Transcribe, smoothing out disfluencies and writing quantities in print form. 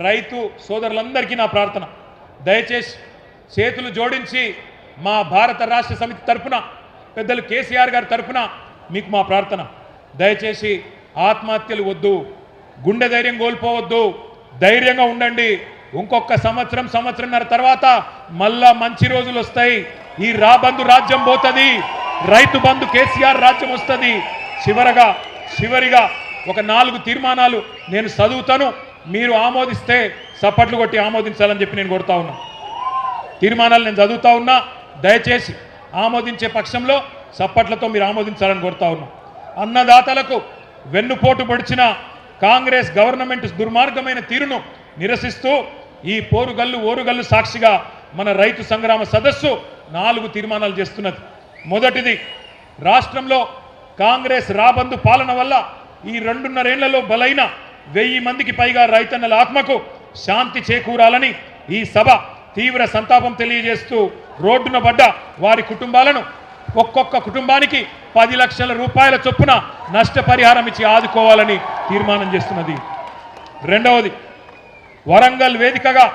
రైతు సోదరులందరికీ నా ప్రార్థన, దయచేసి చేతులు జోడించి మా భారత రాష్ట్ర సమితి తరపున పెద్దలు కేసీఆర్ గారి తరపున మీకు మా ప్రార్థన, దయచేసి ఆత్మహత్యలు వద్దు, గుండె ధైర్యం కోల్పోవద్దు, ధైర్యంగా ఉండండి. ఇంకొక సంవత్సరంన్నర తర్వాత మళ్ళా మంచి రోజులు వస్తాయి. ఈ రాబందు రాజ్యం పోతుంది, రైతు బంధు కేసీఆర్ రాజ్యం వస్తుంది. చివరిగా ఒక 4 తీర్మానాలు నేను చదువుతాను, మీరు ఆమోదిస్తే చప్పట్లు కొట్టి ఆమోదించాలని చెప్పి నేను కోరుతా ఉన్నా. తీర్మానాలు నేను చదువుతా ఉన్నా, దయచేసి ఆమోదించే పక్షంలో చప్పట్లతో మీరు ఆమోదించాలని కోరుతా ఉన్నా. అన్నదాతలకు వెన్నుపోటు పొడిచిన కాంగ్రెస్ గవర్నమెంట్ దుర్మార్గమైన తీరును నిరసిస్తూ ఈ ఓరుగల్లు సాక్షిగా మన రైతు సంగ్రామ సదస్సు 4 తీర్మానాలు చేస్తున్నది. మొదటిది, రాష్ట్రంలో కాంగ్రెస్ రాబందు పాలన వల్ల ఈ 2.5 ఏళ్లలో బలైన 1000 మందికి పైగా రైతన్నల ఆత్మకు శాంతి చేకూరాలని ఈ సభ తీవ్ర సంతాపం తెలియజేస్తూ రోడ్డున పడ్డ వారి కుటుంబాలను ఒక్కొక్క కుటుంబానికి 10 లక్షల రూపాయల చొప్పున నష్టపరిహారం ఇచ్చి ఆదుకోవాలని తీర్మానం చేస్తున్నది. రెండవది, వరంగల్ వేదికగా